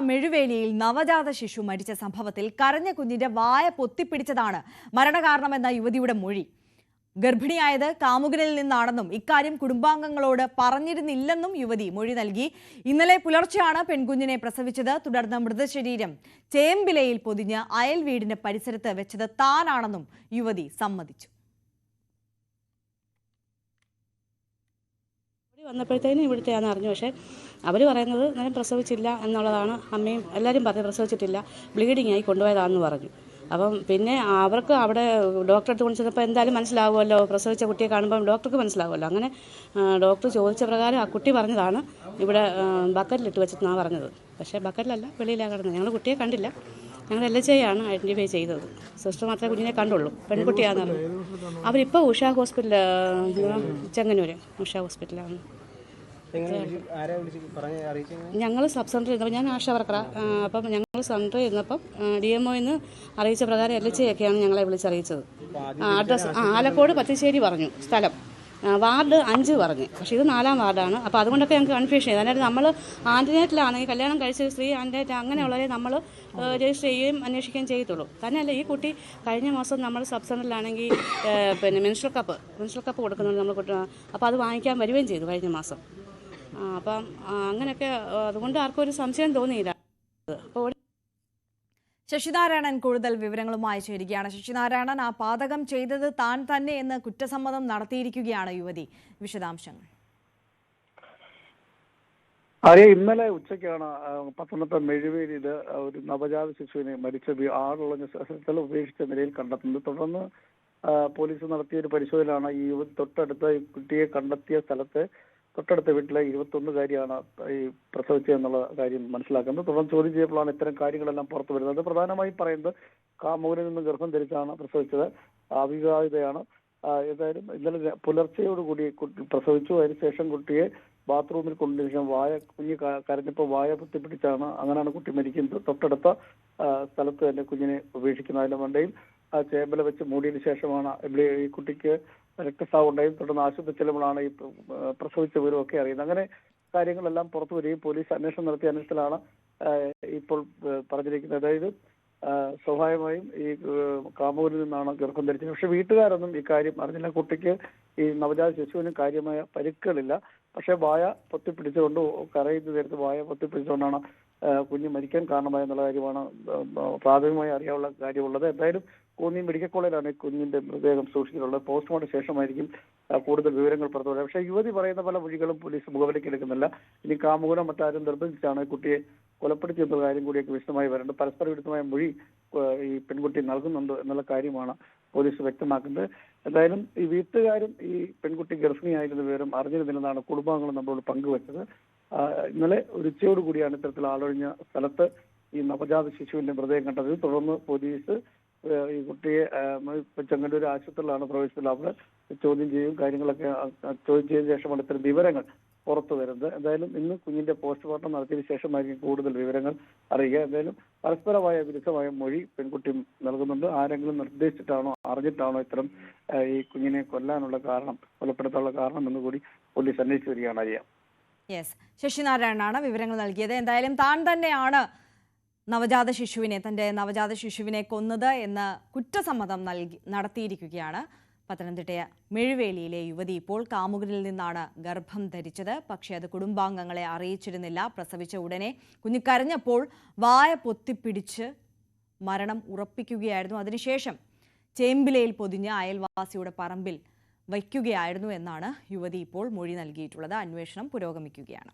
മെഴുവേലിയിൽ നവജാത ശിശു മരിച്ച സംഭവത്തിൽ കരഞ്ഞ കുഞ്ഞിന്റെ വായ പൊത്തിപ്പിടിച്ചതാണ് മരണകാരണമെന്ന യുവതിയുടെ മൊഴി. ഗർഭിണിയായത് കാമുകനിൽ നിന്നാണെന്നും ഇക്കാര്യം കുടുംബാംഗങ്ങളോട് പറഞ്ഞിരുന്നില്ലെന്നും യുവതി മൊഴി നൽകി. ഇന്നലെ പുലർച്ചെയാണ് പെൺകുഞ്ഞിനെ പ്രസവിച്ചത്. തുടർന്ന് മൃതശരീരം ചേമ്പിലയിൽ പൊതിഞ്ഞ് അയൽ വീടിന്റെ പരിസരത്ത് വെച്ചത് താനാണെന്നും യുവതി സമ്മതിച്ചു. വന്നപ്പോഴത്തേനും ഇവിടുത്തെയാണെന്ന് അറിഞ്ഞു. പക്ഷേ അവർ പറയുന്നത് ഞാൻ പ്രസവിച്ചില്ല എന്നുള്ളതാണ്. അമ്മയും എല്ലാവരും പറഞ്ഞു പ്രസവിച്ചിട്ടില്ല, ബ്ലീഡിങ് ആയി കൊണ്ടുപോയതാണെന്ന് പറഞ്ഞു. അപ്പം പിന്നെ അവർക്ക് അവിടെ ഡോക്ടറെ അടുത്ത് കൊണ്ടുവന്നപ്പോൾ എന്തായാലും മനസ്സിലാവുമല്ലോ, പ്രസവിച്ച കുട്ടിയെ കാണുമ്പം ഡോക്ടർക്ക് മനസ്സിലാവുമല്ലോ. അങ്ങനെ ഡോക്ടർ ചോദിച്ച പ്രകാരം ആ കുട്ടി പറഞ്ഞതാണ് ഇവിടെ ബക്കറ്റിലിട്ട് വെച്ചെന്നാണ് പറഞ്ഞത്. പക്ഷേ ബക്കറ്റിലല്ല, വെളിയിലാണ് കിടന്നത്. ഞങ്ങൾ കുട്ടിയെ കണ്ടില്ല. ഞങ്ങൾ LHI ഐഡൻറ്റിഫൈ ചെയ്തത്. സിസ്റ്റർ മാത്രമേ കുഞ്ഞിനെ കണ്ടുള്ളൂ. പെൺകുട്ടിയാണെന്ന് പറഞ്ഞു. അവരിപ്പോൾ ഉഷ ഹോസ്പിറ്റൽ, ചെങ്ങന്നൂർ ഉഷ ഹോസ്പിറ്റലാണ്. ഞങ്ങൾ സബ് സെൻറ്ററിൽ ഇരുന്നപ്പോൾ ഞാൻ ആശാ വർക്കറാണ്. അപ്പം ഞങ്ങൾ സെൻറ്ററിൽ ഇരുന്നപ്പം DMOന്ന് അറിയിച്ച പ്രകാരം LHI ഒക്കെയാണ് ഞങ്ങളെ വിളിച്ചറിയിച്ചത്. അഡ്രസ്സ് ആലക്കോട് പത്തിശ്ശേരി പറഞ്ഞു, സ്ഥലം വാർഡ് 5 പറഞ്ഞു. പക്ഷേ ഇത് 4-ാം വാർഡാണ്. അപ്പോൾ അതുകൊണ്ടൊക്കെ ഞങ്ങൾക്ക് കൺഫ്യൂഷൻ ചെയ്തു. അതായത് നമ്മൾ ആൻറ്റിനേറ്റിലാണെങ്കിൽ കല്യാണം കഴിച്ച സ്ത്രീ ആൻറ്റിനേറ്റ് അങ്ങനെയുള്ളവരെ നമ്മൾ രജിസ്റ്റർ ചെയ്യുകയും അന്വേഷിക്കുകയും ചെയ്യത്തുള്ളൂ. തന്നെയല്ല, ഈ കുട്ടി കഴിഞ്ഞ മാസം നമ്മൾ സബ് സെൻറ്ററിലാണെങ്കിൽ പിന്നെ മെൻസ്ട്രൽ കപ്പ് കൊടുക്കുന്നുണ്ട് നമ്മൾ. അപ്പോൾ അത് വാങ്ങിക്കാൻ വരികയും ചെയ്തു കഴിഞ്ഞ മാസം. അപ്പം അങ്ങനെയൊക്കെ അതുകൊണ്ട് ആർക്കും ഒരു സംശയം തോന്നിയില്ല. അപ്പോൾ ശശിനാരായണൻ കൂടുതൽ വിവരങ്ങളുമായി ചേരുകയാണ്. ശശിനാരായണൻ, ആ പാതകം ചെയ്തത് താൻ തന്നെ എന്ന് കുറ്റസമ്മതം നടത്തിയിരിക്കുകയാണ് യുവതി. വിശദാംശങ്ങൾ. ഇന്നലെ ഉച്ചയ്ക്കാണ് പത്തനംതിട്ട മെഴുവേലിയിൽ ഒരു നവജാത ശിശുവിനെ മരിച്ച ആളുള്ള സ്ഥലത്തിൽ ഉപേക്ഷിച്ച നിലയിൽ കണ്ടെത്തുന്നത്. തുടർന്ന് പോലീസ് നടത്തിയ ഒരു പരിശോധനയിലാണ് ഈ തൊട്ടടുത്ത കുട്ടിയെ കണ്ടെത്തിയ സ്ഥലത്ത് തൊട്ടടുത്ത വീട്ടിലെ 21-കാരിയാണ് ഈ പ്രസവിച്ചതെന്നുള്ള കാര്യം മനസ്സിലാക്കുന്നത്. തുടർന്ന് ചോദ്യം ചെയ്യപ്പോഴാണ് ഇത്തരം കാര്യങ്ങളെല്ലാം പുറത്തു വരുന്നത്. പ്രധാനമായും പറയുന്നത് കാമുകനിൽ നിന്ന് ഗർഭം ധരിച്ചാണ് പ്രസവിച്ചത്, അവിവാഹിതയാണ്. ഏതായാലും ഇന്നലെ പുലർച്ചയോടുകൂടി കുട്ടി പ്രസവിച്ചു. അതിനുശേഷം കുട്ടിയെ ബാത്റൂമിൽ കൊണ്ടതിനു ശേഷം കുഞ്ഞ് കരഞ്ഞപ്പോൾ വായ പൊത്തിപ്പിടിച്ചാണ്, അങ്ങനെയാണ് കുട്ടി മരിക്കുന്നത്. തൊട്ടടുത്ത സ്ഥലത്ത് തന്നെ കുഞ്ഞിനെ ഉപേക്ഷിക്കുന്നത്. അതിന്റെ മണ്ടയിൽ ചേമ്പല വെച്ച് മൂടിയതിനു ശേഷമാണ് ഈ കുട്ടിക്ക് രക്തസ്രാവം ഉണ്ടായും. തുടർന്ന് ആശുപത്രി ചെല്ലുമ്പോഴാണ് ഈ പ്രസവിച്ച വിവരമൊക്കെ അറിയുന്നത്. അങ്ങനെ കാര്യങ്ങളെല്ലാം പുറത്തു വരികയും പോലീസ് അന്വേഷണം നടത്തിയ അന്വേഷണത്തിലാണ് ഇപ്പോൾ പറഞ്ഞിരിക്കുന്നത്. അതായത് സ്വാഭാവികമായും ഈ കാമുകനിൽ നിന്നാണ് ഗർഭം ധരിച്ചത്. പക്ഷെ വീട്ടുകാരൊന്നും ഈ കാര്യം അറിഞ്ഞില്ല. കുട്ടിക്ക് ഈ നവജാത ശിശുവിന് കാര്യമായ പരിക്കുകളില്ല. പക്ഷെ വായ പൊത്തിപ്പിടിച്ചുകൊണ്ട് കരയുന്ന നേരത്ത് വായ പൊത്തിപ്പിടിച്ചുകൊണ്ടാണ് കുഞ്ഞ് മരിക്കാൻ കാരണമായെന്നുള്ള കാര്യമാണ് പ്രാഥമികമായി അറിയാനുള്ള കാര്യമുള്ളത്. എന്തായാലും കോന്നി മെഡിക്കൽ കോളേജിലാണ് കുഞ്ഞിന്റെ മൃതദേഹം സൂക്ഷിച്ചിട്ടുള്ളത്. പോസ്റ്റ്മോർട്ടം ശേഷമായിരിക്കും കൂടുതൽ വിവരങ്ങൾ പുറത്തുവരുന്നത്. പക്ഷേ യുവതി പറയുന്ന പല മൊഴികളും പോലീസ് മുഖവിലേക്ക് എടുക്കുന്നില്ല. ഇനി കാമുകനോ മറ്റാരും നിർബന്ധിച്ചാണ് കുട്ടിയെ കൊലപ്പെടുത്തിയെന്ന കാര്യം കൂടിയൊക്കെ വിശദമായി വരുന്നുണ്ട്. പരസ്പര വിരുദ്ധമായ മൊഴി ഈ പെൺകുട്ടി നൽകുന്നുണ്ട് എന്നുള്ള കാര്യമാണ് പോലീസ് വ്യക്തമാക്കുന്നത്. എന്തായാലും ഈ വീട്ടുകാരും ഈ പെൺകുട്ടി ഗർഭിണിയായിരുന്ന വിവരം അറിഞ്ഞിരുന്നില്ലെന്നാണ് കുടുംബാംഗങ്ങൾ നമ്മളോട് പങ്കുവച്ചത്. ഇന്നലെ ഒരു ഉച്ചയോടുകൂടിയാണ് ഇത്തരത്തിൽ ആളൊഴിഞ്ഞ സ്ഥലത്ത് ഈ നവജാത ശിശുവിന്റെ മൃതദേഹം കണ്ടത്. തുടർന്ന് പോലീസ് ഈ കുട്ടിയെ ചെങ്ങന്നൂർ ആശുപത്രിയിലാണ് പ്രവേശിച്ചത്. അവിടെ ചോദ്യം ചെയ്യും കാര്യങ്ങളൊക്കെ ചോദ്യം ചെയ്ത ശേഷമാണ് ഇത്തരം വിവരങ്ങൾ പുറത്തു വരുന്നത്. എന്തായാലും ഇന്ന് കുഞ്ഞിന്റെ പോസ്റ്റ്മോർട്ടം നടത്തിയതിനു ശേഷമായിരിക്കും കൂടുതൽ വിവരങ്ങൾ അറിയുക. എന്തായാലും പരസ്പരമായ വിരുദ്ധമായ മൊഴി പെൺകുട്ടി നൽകുന്നുണ്ട്. ആരെങ്കിലും നിർദ്ദേശിച്ചിട്ടാണോ അറിഞ്ഞിട്ടാണോ ഇത്തരം ഈ കുഞ്ഞിനെ കൊല്ലാനുള്ള കാരണം, കൊലപ്പെടുത്താനുള്ള കാരണം എന്നുകൂടി പോലീസ് അന്വേഷിച്ചു വരികയാണ്. അറിയാം. യെസ്, ശശിനാരായണനാണ് വിവരങ്ങൾ നൽകിയത്. എന്തായാലും താൻ തന്നെയാണ് തന്റെ നവജാത ശിശുവിനെ കൊന്നത് എന്ന് കുറ്റസമ്മതം നടത്തിയിരിക്കുകയാണ്. പത്തനംതിട്ട മെഴുവേലിയിലെ യുവതി ഇപ്പോൾ കാമുകനിൽ നിന്നാണ് ഗർഭം ധരിച്ചത്. പക്ഷേ അത് കുടുംബാംഗങ്ങളെ അറിയിച്ചിരുന്നില്ല. പ്രസവിച്ച ഉടനെ കുഞ്ഞ് കരഞ്ഞപ്പോൾ വായ പൊത്തിപ്പിടിച്ച് മരണം ഉറപ്പിക്കുകയായിരുന്നു. അതിനുശേഷം ചേമ്പിലയിൽ പൊതിഞ്ഞ് അയൽവാസിയുടെ പറമ്പിൽ വയ്ക്കുകയായിരുന്നു എന്നാണ് യുവതി ഇപ്പോൾ മൊഴി നൽകിയിട്ടുള്ളത്. അന്വേഷണം പുരോഗമിക്കുകയാണ്.